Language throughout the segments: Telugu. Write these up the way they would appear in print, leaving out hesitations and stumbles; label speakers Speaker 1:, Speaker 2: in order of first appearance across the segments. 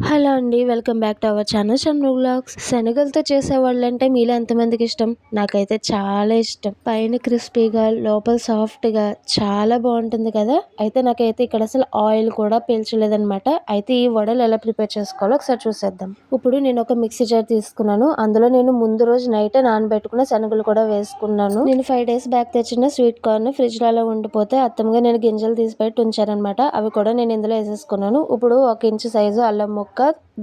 Speaker 1: హలో అండి. Welcome back to our channel Shannu vlogs. శనగలతో చేసేవాళ్ళంటే మీలో ఎంతమందికి ఇష్టం? నాకైతే చాలా ఇష్టం. పైన క్రిస్పీగా, లోపల సాఫ్ట్‌గా చాలా బావుంటుంది కదా! అయితే నాకైతే ఇక్కడ అసలు ఆయిల్ కూడా పీల్చలేదనమాట. అయితే ఈ వడలు ఎలా ప్రిపేర్ చేసుకోవాలో ఒకసారి చూసేద్దాం. ఇప్పుడు నేను ఒక మిక్సీ జార్ తీసుకున్నాను. అందులో నేను ముందు రోజు నైటే నానబెట్టుకున్న శనగలు కూడా వేసుకున్నాను. నేను 5 డేస్ బ్యాక్ తెచ్చిన స్వీట్ కార్న్ ఫ్రిడ్జ్‌లో అలా ఉండిపోతే అత్తమ్మగా నేను గింజలు తీసి పెట్టి ఉంచాననమాట. అవి కూడా నేను ఇందులో ఏసేసుకున్నాను. ఇప్పుడు 1 ఇంచు సైజు అల్లం ముక్క,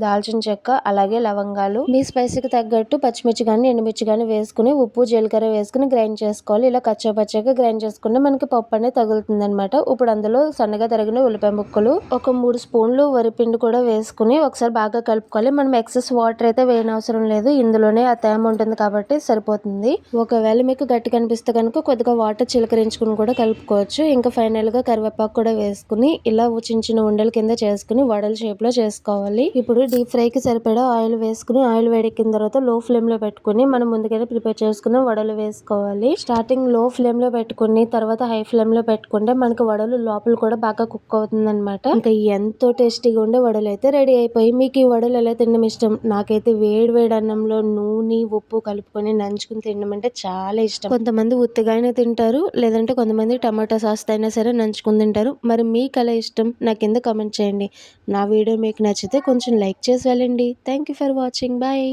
Speaker 1: దాల్చిన చెక్క, అలాగే లవంగాలు, మీ స్పైసీకి తగ్గట్టు పచ్చిమిర్చి కానీ ఎండుమిర్చి కానీ వేసుకుని ఉప్పు జీలకర్ర వేసుకుని గ్రైండ్ చేసుకోవాలి. ఇలా కచ్చా పచ్చగా గ్రైండ్ చేసుకుంటే మనకి పప్పు అనేది తగులుతుంది అనమాట. ఇప్పుడు అందులో సన్నగా తరిగిన ఉల్లిపాయ ముక్కలు, ఒక 3 స్పూన్లు వరిపిండి కూడా వేసుకుని ఒకసారి బాగా కలుపుకోవాలి. మనం ఎక్సెస్ వాటర్ అయితే వేయనవసరం లేదు, ఇందులోనే ఆ తేమ ఉంటుంది కాబట్టి సరిపోతుంది. ఒకవేళ మీకు గట్టి కనిపిస్తే కనుక కొద్దిగా వాటర్ చిలకరించుకుని కూడా కలుపుకోవచ్చు. ఇంకా ఫైనల్ గా కరివేపాకు కూడా వేసుకుని ఇలా చిన్న చిన్న ఉండల కింద చేసుకుని వడల షేప్ లో చేసుకోవాలి. ఇప్పుడు డీప్ ఫ్రై కి సరిపడా ఆయిల్ వేసుకుని ఆయిల్ వేడెక్కిన తర్వాత లో ఫ్లేమ్ లో పెట్టుకుని మనం ముందుగానే ప్రిపేర్ చేసుకున్న వడలు వేసుకోవాలి. స్టార్టింగ్ లో ఫ్లేమ్ లో పెట్టుకుని తర్వాత హై ఫ్లేమ్ లో పెట్టుకుంటే మనకి వడలు లోపల కూడా బాగా కుక్ అవుతుంది అనమాట. ఇంకా ఎంతో టేస్టీగా ఉండే వడలు అయితే రెడీ అయిపోయి. మీకు ఈ వడలు ఎలా తినడం ఇష్టం? నాకైతే వేడి వేడి అన్నంలో నూనె ఉప్పు కలుపుకొని నంచుకుని తినడం అంటే చాలా ఇష్టం. కొంతమంది ఉత్తిగానే తింటారు, లేదంటే కొంతమంది టమాటా సాస్ అయినా సరే నంచుకుని తింటారు. మరి మీకు ఎలా ఇష్టం? నా కింద కామెంట్ చేయండి. నా వీడియో మీకు నచ్చితే కొంచెం లైక్ చేసి వెళ్ళండి. Thank you for watching. Bye.